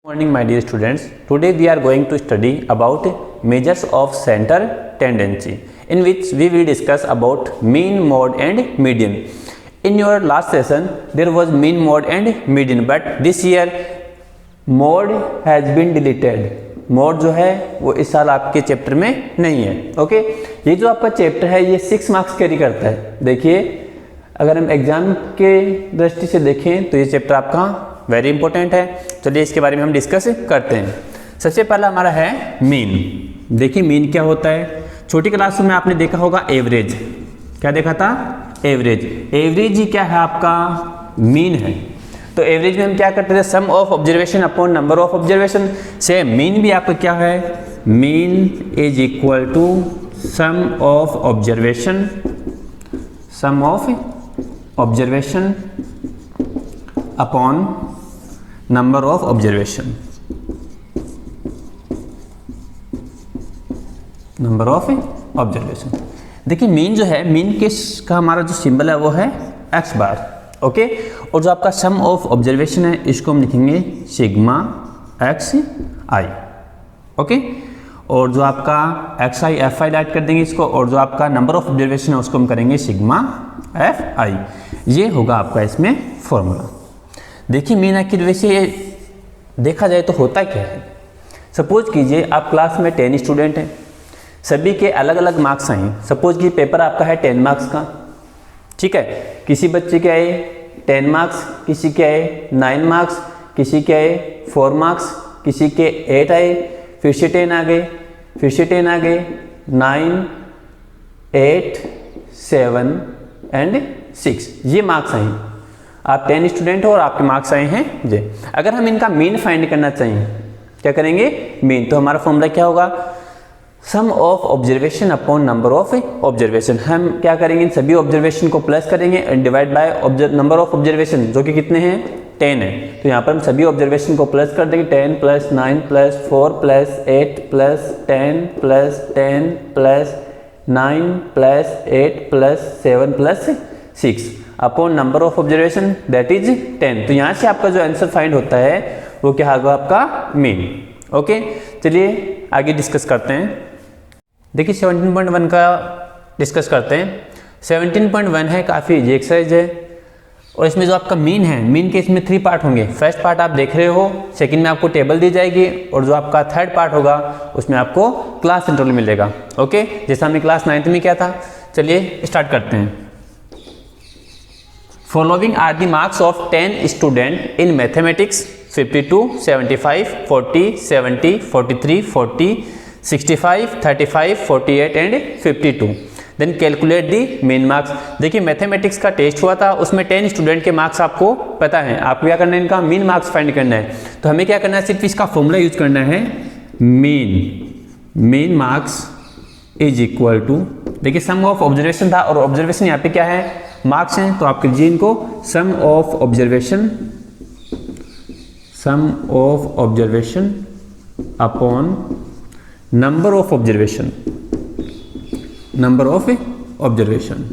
Morning my dear students, today we are going to study about measures of center tendency in which we will discuss about mean, mode and median. In your last session there was mean, mode and median, but this year mode has been deleted. Mode जो है वो इस साल आपके chapter में नहीं है. Okay, ये जो आपका चैप्टर है ये 6 मार्क्स कैरी करता है. देखिए अगर हम एग्जाम के दृष्टि से देखें तो ये चैप्टर आपका वेरी इंपॉर्टेंट है. चलिए इसके बारे में हम डिस्कस करते हैं. सबसे पहला हमारा है मीन. देखिए मीन क्या होता है. छोटी क्लास में आपने देखा होगा एवरेज. क्या देखा था? एवरेज. एवरेज ही क्या है? आपका मीन है. तो एवरेज में हम क्या करते थे? Sum of observation upon number of observation. Same mean भी आपका क्या है? Mean is equal to sum of observation, sum of observation upon number of observation, number of observation. देखिए मीन जो है, मीन का हमारा जो सिंबल है वो है एक्स बार. ओके, और जो आपका सम ऑफ ऑब्जर्वेशन है इसको हम लिखेंगे सिग्मा एक्स आई. ओके, और जो आपका x I F I add कर देंगे इसको, और जो आपका नंबर ऑफ ऑब्जर्वेशन है उसको हम करेंगे सिग्मा एफ आई. ये होगा आपका इसमें फॉर्मूला. देखिए मीन आखिर वैसे देखा जाए तो होता क्या है. सपोज कीजिए आप क्लास में 10 स्टूडेंट हैं, सभी के अलग अलग मार्क्स आए. सपोज कि पेपर आपका है 10 मार्क्स का. ठीक है, किसी बच्चे के आए 10 मार्क्स, किसी के आए 9 मार्क्स, किसी के आए 4 मार्क्स, किसी के 8 आए, फिर से 10 आ गए, फिर से 10 आ गए, 9, 8, 7 एंड 6. ये मार्क्स आए. आप 10 स्टूडेंट हो और आपके मार्क्स आए हैं ये. अगर हम इनका मीन फाइंड करना चाहिए क्या करेंगे? मीन. तो हमारा फॉर्मूला क्या होगा? Sum of observation upon number of observation. हम क्या करेंगे? इन सभी ऑब्जर्वेशन को प्लस करेंगे and divide by number of observation जो कि कितने हैं? 10 है. तो यहाँ पर हम सभी ऑब्जर्वेशन को प्लस कर देंगे. 10 plus 9 plus 4 plus 8 plus 10 plus 10 plus 9 plus 8 plus 7 plus 6 upon number of observation that is 10. तो यहाँ से आपका जो आंसर फाइंड होता है वो क्या होगा? आपका मीन. ओके, चलिए आगे डिस्कस करते हैं. देखिए 17.1 का डिस्कस करते हैं. 17.1 है, काफ़ी इजी एक्सरसाइज है. और इसमें जो आपका मीन है, मीन के इसमें 3 पार्ट होंगे. फर्स्ट पार्ट आप देख रहे हो, सेकंड में आपको टेबल दी जाएगी, और जो आपका थर्ड पार्ट होगा उसमें आपको क्लास इंटरवल मिलेगा. ओके, जैसा हमने क्लास 9th में किया था. चलिए स्टार्ट करते हैं. Following are the marks of 10 student in mathematics 52, 75, 40, 70, 43, 40, 65, 35, 48 and 52. Then calculate the mean marks. देखिए मैथमेटिक्स का टेस्ट हुआ था, उसमें 10 स्टूडेंट के मार्क्स आपको पता है. आपको क्या करना है? इनका मीन मार्क्स फाइंड करना है. तो हमें क्या करना है? सिर्फ इसका फॉर्मूला यूज करना है. Mean marks is equal to, देखिए सम ऑफ ऑब्जर्वेशन था और ऑब्जर्वेशन यहाँ पे क्या है? मार्क्स हैं. तो आप कीजिए इनको sum of observation, sum of observation upon number of observation, number of observation.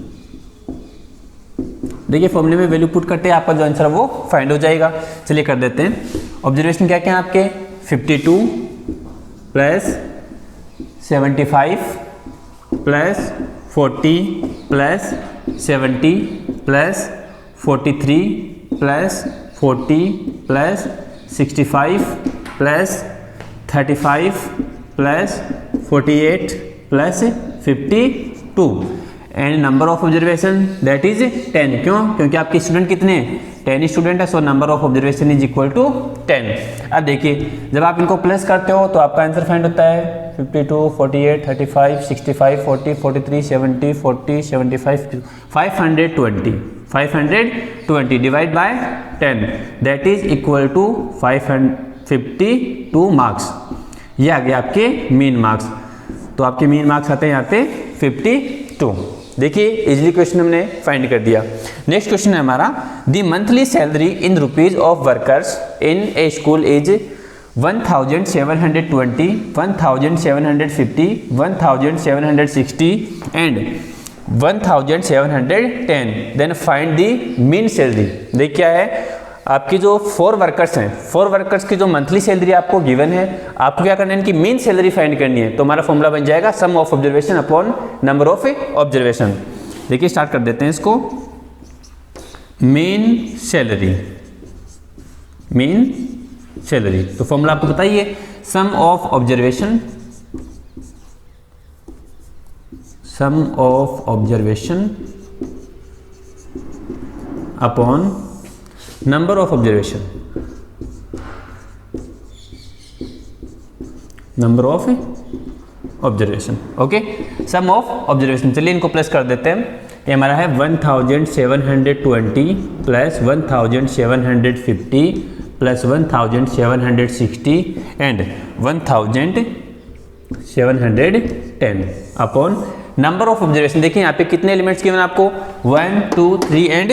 देखिए फॉर्मूले में वैल्यू पुट करते हैं, आपका जो आंसर है वो फाइंड हो जाएगा. चलिए कर देते हैं. ऑब्जर्वेशन क्या क्या है आपके? 52 plus 75 plus 40 plus 70 plus 43 plus 40 plus 65 plus 35 plus 48 plus 52 and number of observation that is 10. क्यों? क्योंकि आपके स्टूडेंट कितने हैं? 10 स्टूडेंट है. So number of observation is equal to 10. अब देखिए जब आप इनको प्लस करते हो तो आपका आंसर फाइंड होता है 52, 48, 35, 65, 40, 43, 70, 40, 75, 520 divide by 10 that is equal to 552 marks. ये आ गया आपके मीन मार्क्स. तो आपके मीन मार्क्स आते हैं यहाँ पे 52. देखिए इजीली क्वेश्चन हमने फाइंड कर दिया. नेक्स्ट क्वेश्चन है हमारा. The monthly salary in rupees of workers in a school is 1720, 1750, 1760 and 1710. Then find the mean salary. देख क्या है? आपकी जो 4 वर्कर्स हैं, 4 वर्कर्स की जो मंथली सैलरी आपको गिवन है, आपको क्या करना है, इनकी मेन सैलरी फाइंड करनी है। तो हमारा फॉर्मूला बन जाएगा sum of observation upon number of observation. देखिए स्टार्ट कर देते हैं इसको। मेन सैलरी, मेन सैलरी, तो फॉर्मूला आपको बताइए, sum of observation, sum of observation upon number of observation, number of observation. Okay, sum of observation, चलिए इनको प्लस कर देते हैं। ये हमारा है 1720 plus 1750 plus 1760 and 1710 upon number of observation. देखिए यहाँ पे कितने एलिमेंट्स गिवन आपको, 1 2 3 एंड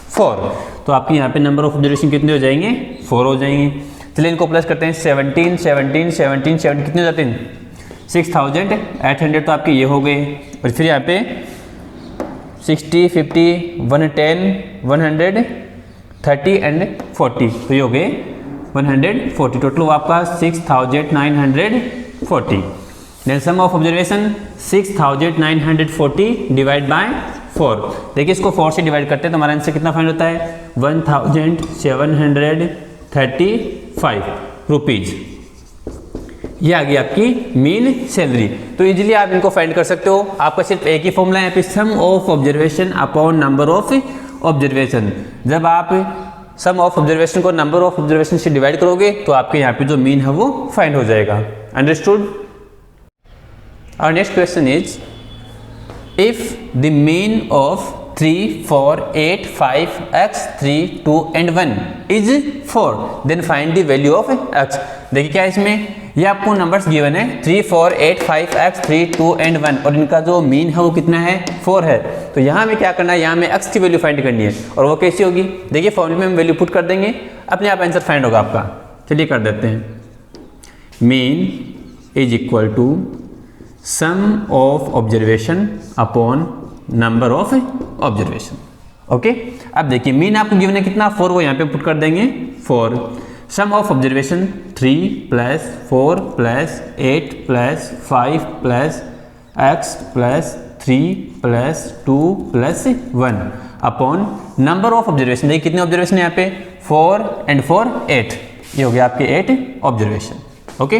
4, तो आपके यहाँ पे नंबर ऑफ ऑब्जर्वेशन कितने हो जाएंगे, 4 हो जाएंगे। चलिए इनको प्लस करते हैं, 17 कितने हो जाते हैं, 6800, तो आपके ये हो गए। और फिर यहाँ पे 60 50 110 130 एंड 40, तो ये हो गए 140, टोटल वो आपका 6940। Then sum of observation 6940 divide by 4। देखिए इसको 4 से डिवाइड करते हैं तो हमारा आंसर कितना फाइंड होता है, 1735 रुपीज। ये आ गई आपकी मेन सैलरी। तो इजीली आप इनको फाइंड कर सकते हो। आपका सिर्फ एक ही फॉर्मूला है यहाँ पे, sum of observation upon number of observation. जब आप सम ऑफ ऑब्जर्वेशन को नंबर ऑफ ऑब्जर्वेशन से डिवाइड करोगे तो आपके यहाँ पे जो मीन है वो फाइंड हो जाएगा। Understood? Our next question is, if the mean of 3, 4, 8, 5, x, 3, 2 and 1 is 4, then find the value of x। देखिए क्या है इसमें, ये आपको नंबर्स गिवन है 3, 4, 8, 5, x, 3, 2 and 1 और इनका जो मीन है वो कितना है, 4 है। तो यहाँ में क्या करना है, यहाँ में x की वैल्यू फाइंड करनी है और वो कैसी होगी, देखिए फॉर्मूले में हम वैल्यू पुट कर देंगे, अपने आप आंसर फाइंड होगा आपका। चलिए कर देते हैं, mean is equal to sum of observation upon number of observation. Okay, अब देखिए मीन आपको गिवन है कितना, 4, वो यहाँ पे पुट कर देंगे 4। Sum of observation 3 plus 4 plus 8 plus 5 plus x plus 3 plus 2 plus 1 upon number of observation. देखिए कितने ऑब्जर्वेशन है यहाँ पे, 4 एंड 4 8, ये हो गया आपके 8 observation. Okay,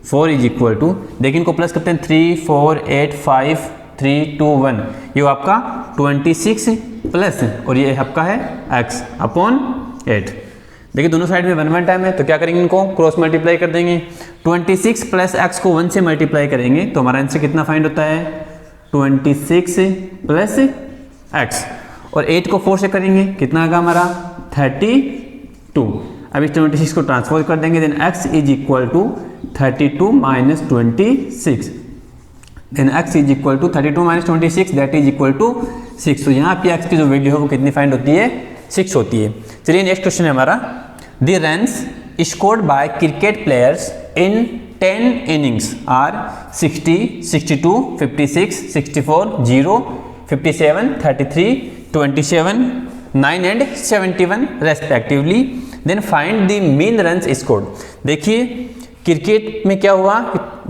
4 is equal to, देखिए इनको प्लस करते हैं, 3 4 8 5 3 2 1, ये आपका 26 प्लस और ये आपका है x अपॉन 8। देखिए दोनों साइड में 1 1 टाइम है तो क्या करेंगे, इनको क्रॉस मल्टीप्लाई कर देंगे। 26 प्लस x को 1 से मल्टीप्लाई करेंगे तो हमारा आंसर कितना फाइंड होता है, 26 प्लस x, और 8 को 4 से करेंगे कितना आएगा हमारा 32। अब इस 26 को ट्रांसफर कर देंगे, then x is equal to 32 minus 26, then x is equal to 32 minus 26, that is equal to 6। तो यहाँ पे x की जो वैल्यू है वो कितनी फाइंड होती है, 6 होती है। चलिए नेक्स्ट क्वेश्चन है हमारा, the runs scored by cricket players in 10 innings are 60 62 56 64 0 57 33 27 9 and 71 respectively, then find the mean runs scored. देखिए क्रिकेट में क्या हुआ,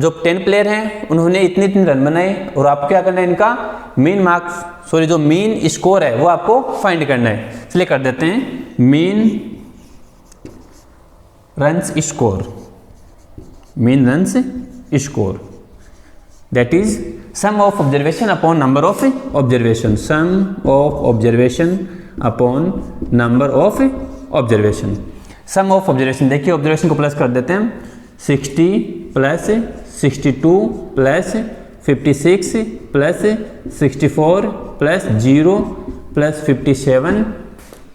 जो 10 प्लेयर हैं उन्होंने इतने रन बनाए और आपको क्या करना है, इनका मीन मार्क्स जो मीन स्कोर है वो आपको फाइंड करना है। इसलिए कर देते हैं, mean runs score, mean runs score that is sum of observation upon number of observation, sum of observation upon number of observation. Sum of observation, देखिए ऑब्जर्वेशन को प्लस कर देते हैं, 60 plus 62 plus 56 plus 64 plus 0 plus 57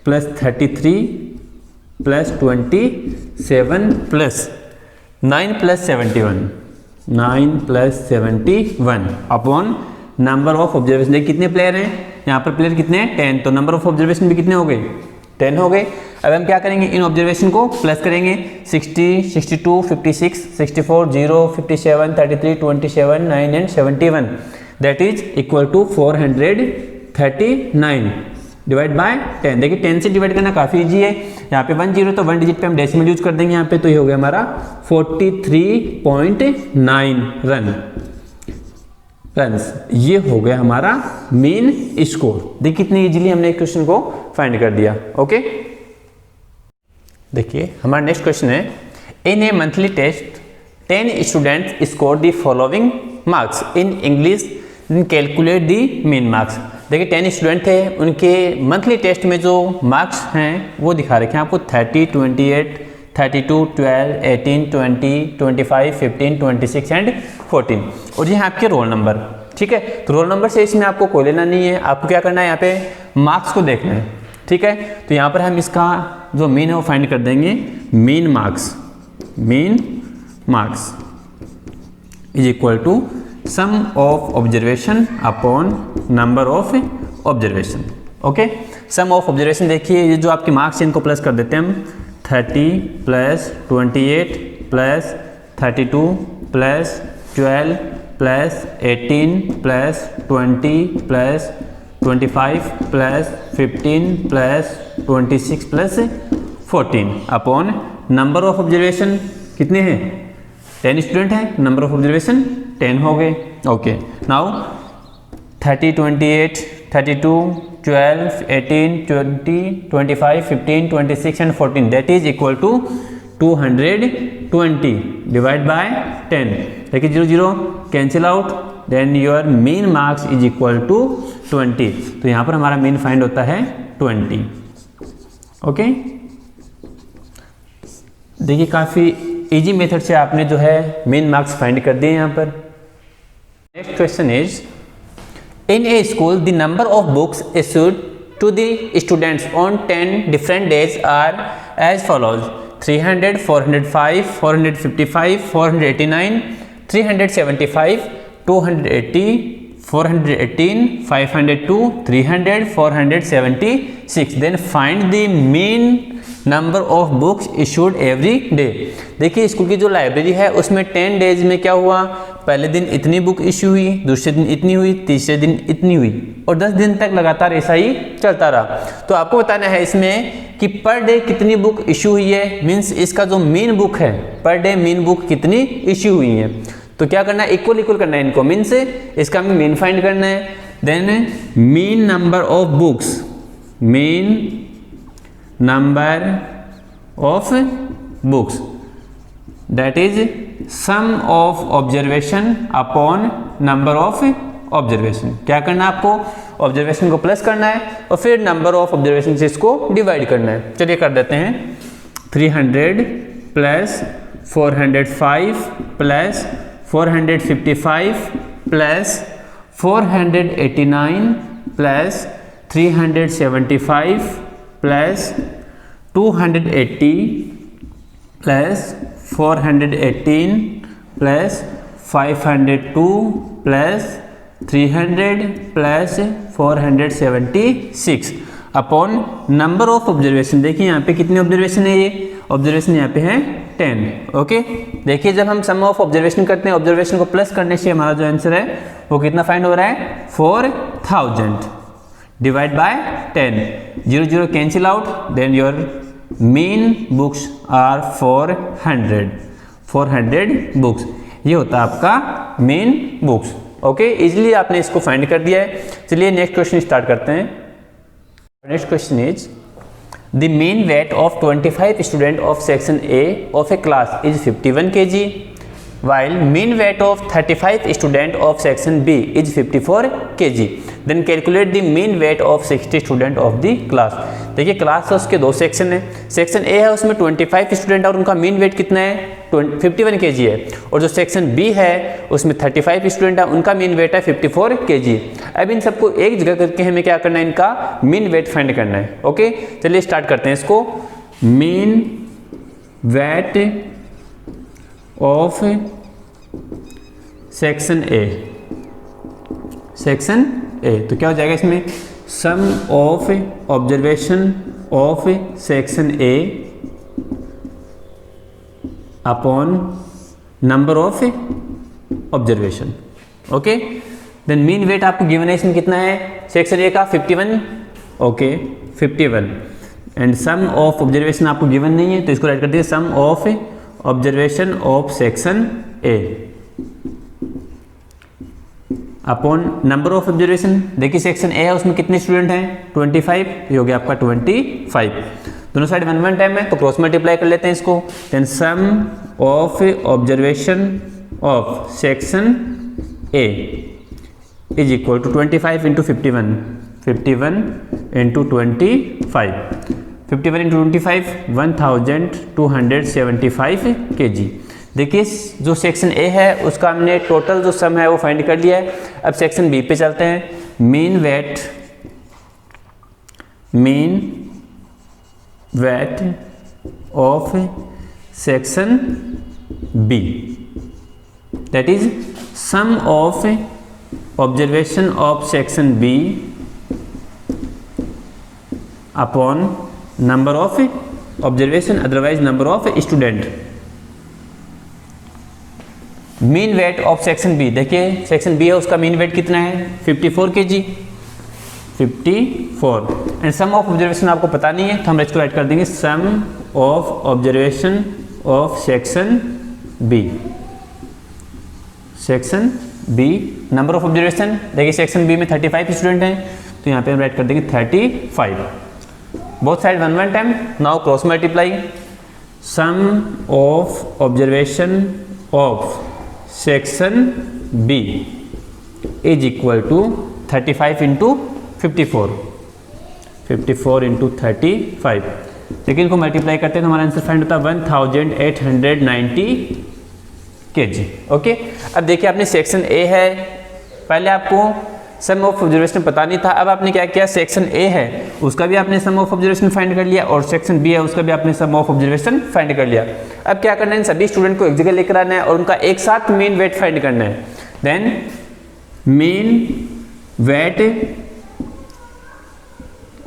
plus 33 plus 27 plus 9 plus 71, 9 plus 71 upon number of observation. देखिए कितने player हैं, यहाँ पर प्लेयर कितने हैं, 10, तो नंबर ऑफ ऑब्जर्वेशन भी कितने हो गए, 10 हो गए। अब हम क्या करेंगे, इन ऑब्जर्वेशन को प्लस करेंगे, 60 62 56 64 0 57 33 27 9 and 71, that is equal to 439। Divide by 10। देखिए 10 से डिवाइड करना काफ़ी इजी है। यहाँ पे 1 0 तो 1 डिजिट पे हम डेसिमल यूज कर देंगे यहाँ पे, तो ये हो गया हमारा 43.9 रन्स। ये हो गया हमारा मीन स्कोर। देखिए कितनी इजीली हमने क्वेश्चन को फाइंड कर दिया। ओके, देखिए हमारा नेक्स्ट क्वेश्चन है, in a monthly test 10 students score the following marks in English, calculate the mean marks. देखिए 10 स्टूडेंट थे, उनके मंथली टेस्ट में जो मार्क्स हैं वो दिखा रखे हैं आपको 30, 28, 32, 12, 18, 20, 25, 15, 26 एंड 14। और ये हैं आपके रोल नंबर। ठीक है, तो रोल नंबर से इसमें आपको कोई लेना नहीं है, आपको क्या करना है यहाँ पे मार्क्स को देखना है। ठीक है, तो यहाँ पर हम इसका जो मीन है वो फाइंड कर देंगे। Mean marks is equal to sum of observation upon number of observation. Okay, sum of observation देखिए ये जो आपके मार्क्स हैं इनको प्लस कर देते हैं हम, 30 plus 28 plus 32 plus 12 plus 18 plus 20 plus 25 plus 15 plus 26 plus 14 upon number of observation कितने हैं, 10 स्टूडेंट हैं, नंबर ऑफ ऑब्जर्वेशन 10 हो गए। Okay, now 30, 28, 32, 12, 18, 20, 25, 15, 26 and 14 that is equal to 220 divide by 10। देखिए 0 0 cancel out, then your mean marks is equal to 20। तो यहाँ पर हमारा मीन फाइंड होता है 20। ओके, देखिए काफ़ी इजी मेथड से आपने जो है मीन मार्क्स फाइंड कर दिए यहाँ पर। Next question is, in a school the number of books issued to the students on 10 different days are as follows: 300, 405, 455, 489, 375, 280, 418, 502, 300, 476. Then find the mean number of books issued every day. देखिए school की जो library है उसमें 10 days में क्या हुआ, पहले दिन इतनी बुक इशू हुई, दूसरे दिन इतनी हुई, तीसरे दिन इतनी हुई, और 10 दिन तक लगातार ऐसा ही चलता रहा। तो आपको बताना है इसमें कि पर डे कितनी बुक इशू हुई है, मीन्स इसका जो मीन बुक है पर डे मीन बुक कितनी इशू हुई है। तो क्या करना है, इक्वल करना है इनको, मीन्स इसका हमें मीन फाइंड करना है। Then mean number of books, mean number of books, that is sum of observation upon number of observation। क्या करना है आपको, ऑब्जर्वेशन को प्लस करना है और फिर नंबर ऑफ ऑब्जर्वेशन से इसको डिवाइड करना है। चलिए कर देते हैं, 300 plus 405 plus 455 plus 489 plus 375 plus 280 plus 418 plus 502 plus 300 plus 476 upon number of observation. देखिए यहाँ पे कितने ऑब्जर्वेशन है, ये ऑब्जर्वेशन यहाँ पे है 10। ओके, देखिए जब हम सम ऑफ ऑब्जर्वेशन करते हैं, ऑब्जर्वेशन को प्लस करने से हमारा जो आंसर है वो कितना फाइंड हो रहा है, 4000 divide by 10। 0 0 cancel out, then your mean books are 400 books. ये होता है आपका मीन बुक्स। ओके, इजीली आपने इसको फाइंड कर दिया है। चलिए नेक्स्ट क्वेश्चन स्टार्ट करते हैं। Next question is, the mean weight of 25 student of section A of A class is 51 kg, while mean weight of 35 student of section B is 54 kg. Then calculate the mean weight of 60 student of the class। देखिए class है उसके दो section है, section A है उसमें 25 student और उनका mean weight कितना है, 51 kg है, और जो सेक्शन बी है उसमें 35 स्टूडेंट है, उनका मीन वेट है 54 kg। अब इन सबको एक जगह करके हमें क्या करना है, इनका मीन वेट फाइंड करना है। ओके, चलिए स्टार्ट करते हैं इसको। Mean weight of section A, section A, तो क्या हो जाएगा इसमें, sum of observation of section A upon number of observation. Okay, then mean weight आपको गिवन है इसमें कितना है, सेक्शन ए का 51 okay 51 and sum of observation आपको गिवन नहीं है तो इसको राइट कर दिए sum of observation of section A upon number of observation. देखिए सेक्शन ए है उसमें कितने स्टूडेंट हैं 25, ये हो गया आपका 25। दोनों साइड 1 1 टाइम है तो क्रॉस मल्टीप्लाई कर लेते हैं इसको। Then sum of observation of section A is equal to 25 into 51, 51 into 25, 51 into 25 1275 kg। देखिए जो सेक्शन ए है उसका हमने टोटल जो सम है वो फाइंड कर लिया है। अब सेक्शन बी पे चलते हैं। Mean weight of section B that is sum of observation of section B upon number of observation otherwise number of student. Mean weight of section B, देखिए सेक्शन बी है उसका मीन वेट कितना है 54 kg, 54 and sum of observation आपको पता नहीं है तो हम इसको राइट कर देंगे sum of observation of section B. Section B number of observation, देखिए सेक्शन बी में 35 स्टूडेंट हैं तो यहाँ पे हम राइट कर देंगे 35। Both side 1 1 time, now cross multiply. Sum of observation of section B is equal to 35 into 54, 54 into 35। लेकिन इनको मल्टीप्लाई करते हैं तो हमारा आंसर फाइंड होता है 1890 kg। ओके, अब देखिए आपने सेक्शन ए है, पहले आपको सम ऑफ ऑब्जर्वेशन पता नहीं था, अब आपने क्या किया सेक्शन ए है उसका भी आपने सम ऑफ ऑब्जर्वेशन फाइंड कर लिया और सेक्शन बी है उसका भी आपने सम ऑफ ऑब्जर्वेशन फाइंड कर लिया। अब क्या करना है इन सभी स्टूडेंट को एक जगह लेकर आना है और उनका एक साथ मीन वेट फाइंड करना है। Then mean weight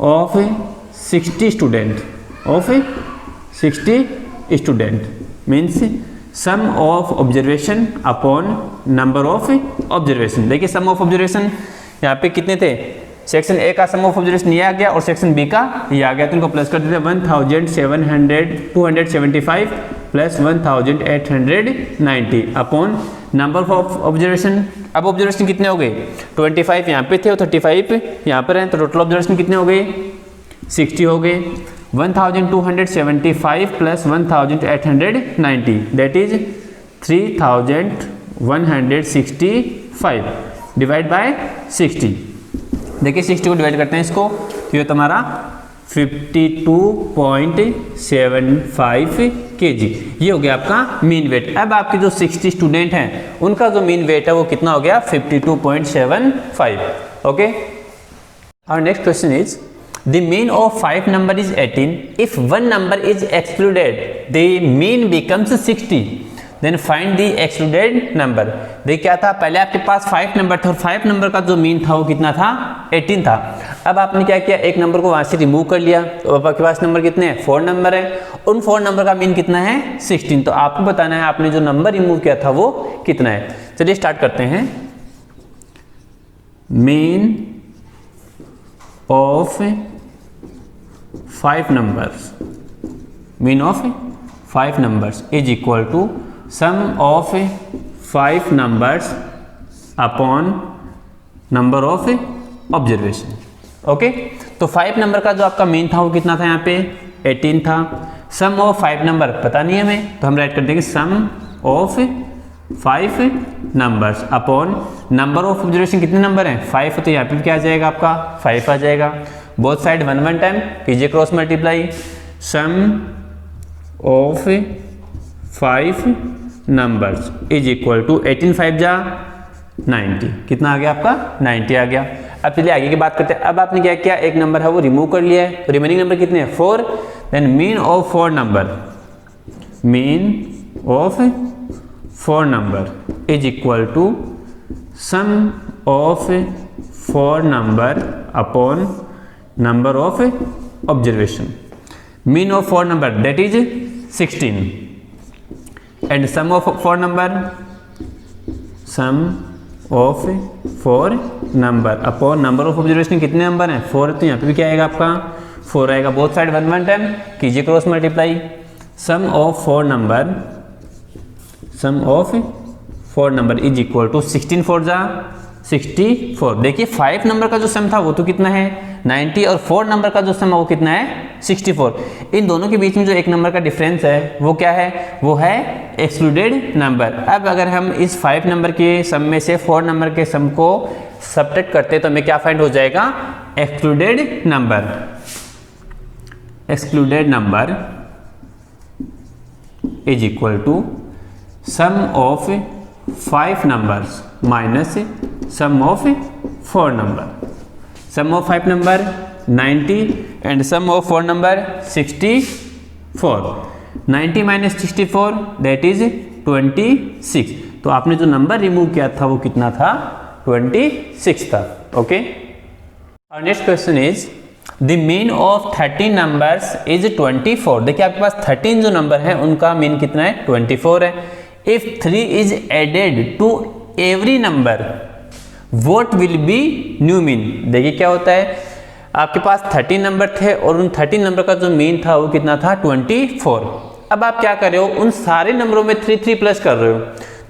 of 60 student, of 60 student means sum of observation upon number of observation. देखिए सम ऑफ ऑब्जर्वेशन यहाँ पे कितने थे, सेक्शन ए का सम ऑफ ऑब्जर्वेशन ये आ गया और सेक्शन बी का ये आ गया तो इनको प्लस कर देते हैं 275 plus 1890 upon number of observation. अब ऑब्जर्वेशन कितने हो गए 25 यहाँ पे थे और 35 यहाँ पर हैं तो टोटल ऑब्जर्वेशन कितने हो गए 60 हो गए। 1275 plus 1890 that is 3165 divide by 60। देखिए 60 को डिवाइड करते हैं इसको तो ये तुम्हारा 52.75 kg, ये हो गया आपका मीन वेट। अब आपके जो 60 स्टूडेंट हैं उनका जो मीन वेट है वो कितना हो गया 52.75। Okay, our next question is the mean of 5 number is 18. If one number is excluded, the mean becomes 60. Then find the excluded number. देखिए क्या था, पहले आपके पास 5 नंबर थे और 5 नंबर का जो मीन था वो कितना था 18 था। अब आपने क्या किया एक नंबर को वहां से रिमूव कर लिया तो आपके पास नंबर कितने हैं 4 नंबर है, उन 4 नंबर का मीन कितना है 16। तो आपको बताना है आपने जो नंबर रिमूव किया था वो कितना है। चलिए स्टार्ट करते हैं। Mean of 5 numbers, mean of 5 numbers is equal to sum of 5 numbers upon number of observation। Okay, तो 5 नंबर का जो आपका मीन था वो कितना था यहाँ पे 18 था। सम ऑफ 5 नंबर पता नहीं है हमें तो हम राइट कर देंगे sum of 5 numbers upon number of observation कितने नंबर हैं 5, तो यहाँ पे क्या आ जाएगा आपका 5 आ जाएगा। बोथ साइड 1 1 टाइम कीजिए cross multiply. Sum of 5 numbers is equal to 18 5 जा 90, कितना आ गया आपका 90 आ गया। अब चलिए आगे की बात करते हैं। अब आपने क्या किया एक नंबर है वो रिमूव कर लिया है तो रिमेनिंग नंबर कितने हैं 4। Then mean of 4 number, mean of 4 number is equal to sum of 4 number upon number of observation। mean of 4 number that is 16 and sum of 4 number, sum of 4 number upon number of observation कितने number हैं 4 है, तो यहाँ पे भी क्या आएगा आपका 4 आएगा। बोथ साइड 1 1 10 कीजिए cross multiply. Sum of 4 number is equal to 16 4 जा 64। देखिए 5 नंबर का जो सम था वो तो कितना है 90 और 4 नंबर का जो सम है वो कितना है 64। इन दोनों के बीच में जो एक नंबर का डिफरेंस है वो क्या है, वो है एक्सक्लूडेड नंबर। अब अगर हम इस 5 नंबर के सम में से 4 नंबर के सम को सब्ट्रैक्ट करते हैं तो हमें क्या फाइंड हो जाएगा, excluded number. Excluded number is equal to sum of 5 numbers minus sum of 4 number. Sum of 5 number 90 and sum of 4 number 64। 90 minus 64 that is 26। तो आपने जो नंबर रिमूव किया था वो कितना था 26 था। ओके, और next question is the mean of 13 numbers is 24। देखिए आपके पास 13 जो नंबर है उनका मीन कितना है 24 है। If 3 is added to every number what will be new mean. देखिए क्या होता है, आपके पास 13 नंबर थे और उन 13 नंबर का जो मीन था वो कितना था 24। अब आप क्या कर रहे हो, उन सारे नंबरों में 3 3 प्लस कर रहे हो,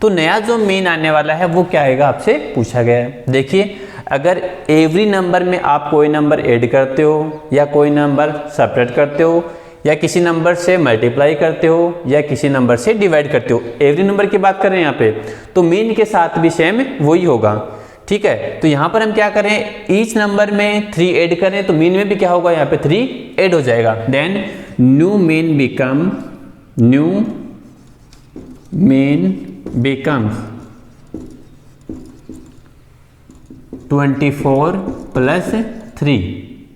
तो नया जो मीन आने वाला है वो क्या आएगा आपसे पूछा गया है। देखिए अगर एवरी नंबर में आप कोई नंबर ऐड करते हो या कोई नंबर सब्ट्रैक्ट करते हो या किसी नंबर से मल्टीप्लाई करते हो या किसी नंबर से डिवाइड करते हो, एवरी नंबर की बात कर रहे हैं यहाँ पे, तो मीन के साथ भी सेम वही होगा। ठीक है, तो यहाँ पर हम क्या करें, ईच नंबर में 3 ऐड करें तो मीन में भी क्या होगा, यहाँ पे 3 ऐड हो जाएगा। Then new mean becomes 24 plus 3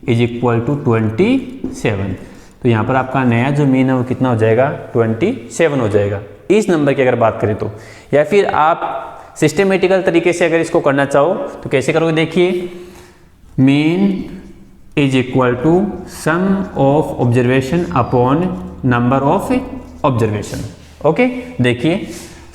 is equal to 27। तो यहाँ पर आपका नया जो मीन है वो कितना हो जाएगा 27 हो जाएगा इस नंबर की अगर बात करें तो। या फिर आप सिस्टमेटिकल तरीके से अगर इसको करना चाहो तो कैसे करोगे, देखिए mean is equal to sum of observation upon number of observation. Okay, देखिए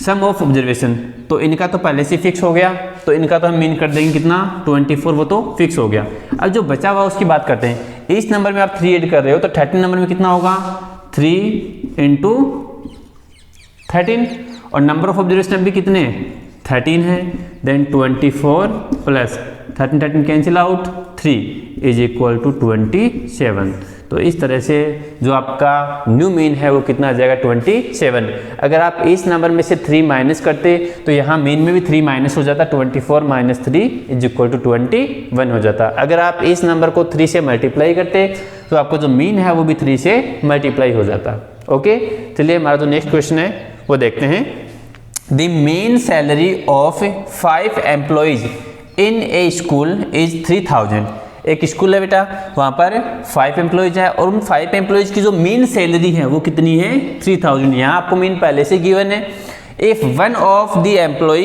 सम ऑफ ऑब्जर्वेशन तो इनका तो पहले से फिक्स हो गया, तो इनका तो हम मीन कर देंगे कितना 24, वो तो फिक्स हो गया। अब जो बचा हुआ उसकी बात करते हैं। इस नंबर में आप 3 ऐड कर रहे हो तो 13 नंबर में कितना होगा 3 इंटू 13 और नंबर ऑफ ऑब्जर्वेशन भी कितने 13 है। Then 24 plus 13 cancel out 3 is equal to 27। तो इस तरह से जो आपका न्यू मीन है वो कितना आ जाएगा 27। अगर आप इस नंबर में से 3 माइनस करते तो यहाँ मीन में भी 3 माइनस हो जाता, 24 माइनस 3 इज इक्वल टू 21 हो जाता। अगर आप इस नंबर को 3 से मल्टीप्लाई करते तो आपको जो मीन है वो भी 3 से मल्टीप्लाई हो जाता। ओके, चलिए हमारा जो नेक्स्ट क्वेश्चन है वो देखते हैं। The main salary of 5 employees in a school is 3000। एक स्कूल है बेटा, वहाँ पर 5 एम्प्लॉइज है और उन 5 एम्प्लॉइज की जो मेन सैलरी है वो कितनी है 3000। यहाँ आपको मेन पहले से गिवन है। If one of the employee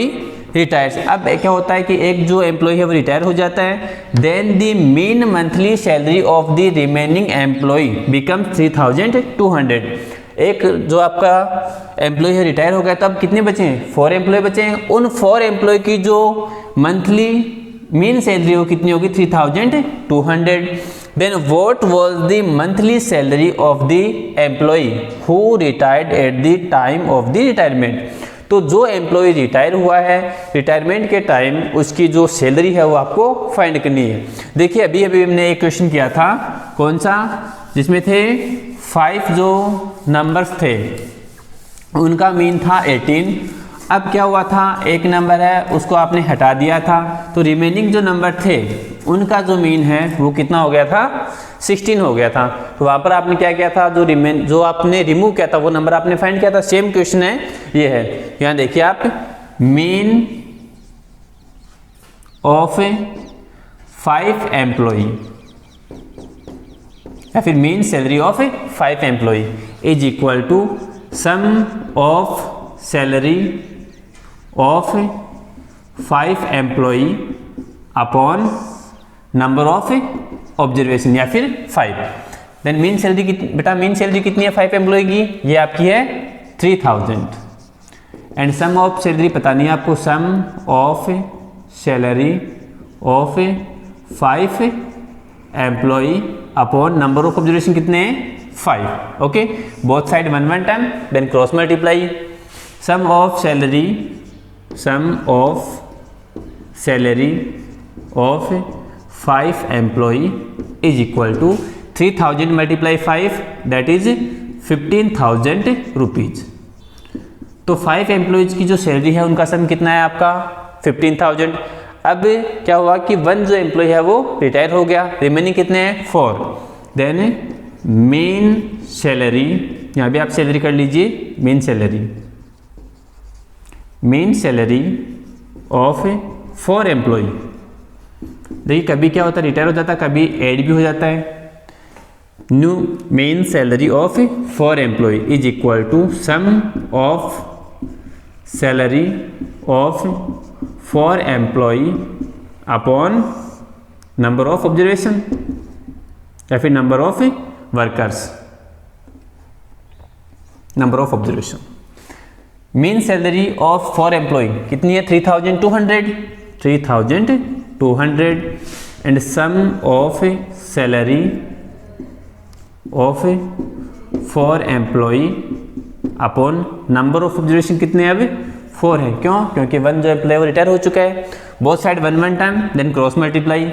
retires, अब क्या होता है कि एक जो एम्प्लॉय है वो रिटायर हो जाता है, then the mean monthly salary of the remaining employee becomes 3200। एक जो आपका एम्प्लॉय है रिटायर हो गया तो अब कितने बचे हैं 4 एम्प्लॉय बचे हैं। उन 4 एम्प्लॉय की जो मंथली मीन सैलरी वो कितनी होगी 3200। Then what was the monthly salary of the employee who retired at the time of the retirement. तो जो एम्प्लॉय रिटायर हुआ है रिटायरमेंट के टाइम उसकी जो सैलरी है वो आपको फाइंड करनी है। देखिए अभी हमने एक क्वेश्चन किया था, कौन सा, जिसमें थे 5 जो नंबर्स थे उनका मीन था 18। अब क्या हुआ था, एक नंबर है उसको आपने हटा दिया था तो रिमेनिंग जो नंबर थे उनका जो मीन है वो कितना हो गया था 16 हो गया था। तो वहाँ पर आपने क्या किया था, जो आपने रिमूव किया था वो नंबर आपने फाइंड किया था। सेम क्वेश्चन है ये है, यहाँ देखिए आप मीन ऑफ 5 एम्प्लॉय या फिर mean salary of 5 employee is equal to sum of salary of 5 employee upon number of observation या फिर 5। देन मीन सैलरी बेटा मीन सैलरी कितनी है 5 एम्प्लॉय की, ये आपकी है 3000 एंड सम ऑफ सैलरी पता नहीं आपको, sum of salary of 5 employee upon number of observation कितने हैं 5. Okay, both side 1 time, then cross multiply. Sum of salary of 5 employee is equal to 3000 multiply 5 that is 15,000 rupees. तो 5 employees की जो salary है उनका सम कितना है आपका 15,000. अब क्या हुआ कि 1 जो एम्प्लॉय है वो रिटायर हो गया, रिमेनिंग कितने हैं 4. देन मेन सैलरी, यहाँ भी आप सैलरी कर लीजिए, मेन सैलरी ऑफ 4 एम्प्लॉय. देखिए कभी क्या होता है रिटायर हो जाता है, कभी ऐड भी हो जाता है. New mean salary of 4 employee is equal to sum of salary of 4 employee upon number of observation या फिर number of workers, number of observation. Mean salary of 4 employee कितनी है 3,200 and sum of salary of 4 employee upon number of observation कितने हैं अब 4 है. क्यों? क्योंकि 1 जो एम्प्लॉय वो रिटायर हो चुका है. Both side 1 time, then cross multiply.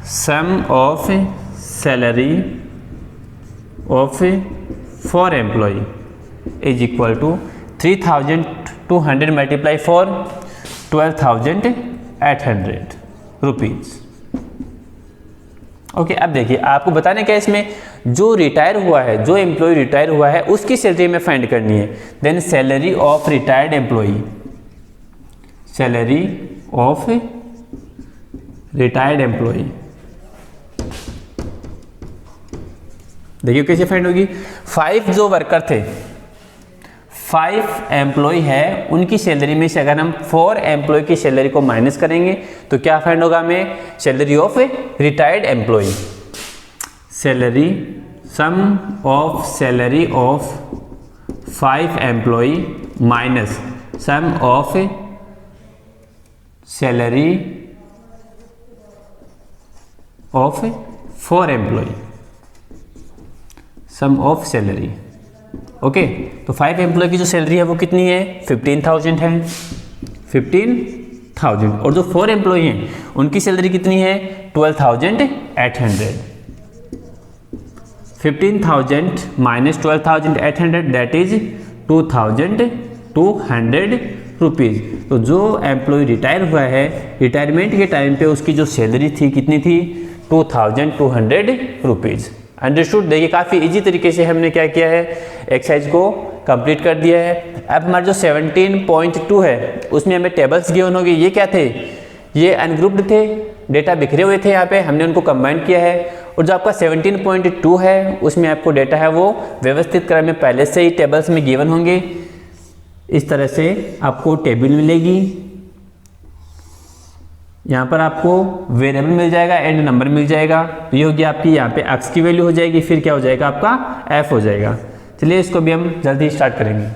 Sum of salary of 4 employee is equal to 3,200 multiply 4 12,800 rupees. Okay, अब देखिए आपको बताने क्या इसमें जो रिटायर हुआ है, जो एम्प्लॉय रिटायर हुआ है उसकी सैलरी में फाइंड करनी है. Then salary of retired employee, salary of retired employee देखिए कैसे फाइंड होगी. 5 जो वर्कर थे, 5 एम्प्लॉय है, उनकी सैलरी में से अगर हम 4 एम्प्लॉय की सैलरी को माइनस करेंगे तो क्या फाइंड होगा हमें salary of retired employee. Salary sum of salary of 5 employee minus sum of salary of 4 employee, sum of salary. Okay, तो 5 एम्प्लॉय की जो सैलरी है वो कितनी है 15,000 है, 15,000. और जो 4 एम्प्लॉय हैं उनकी सैलरी कितनी है 12,800. 15,000 माइनस 12,800 दैट इज 2,200 रुपीज़. तो जो एम्प्लॉय रिटायर हुआ है, रिटायरमेंट के टाइम पे उसकी जो सैलरी थी कितनी थी 2,200 रुपीज़. अंडरस्टूड. देखिए काफ़ी इजी तरीके से हमने क्या किया है एक्सरसाइज को कंप्लीट कर दिया है. अब हमारा जो 17.2 है उसमें हमें टेबल्स गिवन होंगे. ये क्या थे, ये अनग्रुप्ड थे, डेटा बिखरे हुए थे, यहाँ पे हमने उनको कंबाइन किया है. और जो आपका 17.2 है उसमें आपको डेटा है वो व्यवस्थित क्रम में पहले से ही टेबल्स में गिवन होंगे. इस तरह से आपको टेबल मिलेगी, यहाँ पर आपको वेरिएबल मिल जाएगा एंड नंबर मिल जाएगा. तो ये होगी आपकी यहाँ पे x की वैल्यू हो जाएगी, फिर क्या हो जाएगा आपका f हो जाएगा. चलिए इसको भी हम जल्दी स्टार्ट करेंगे.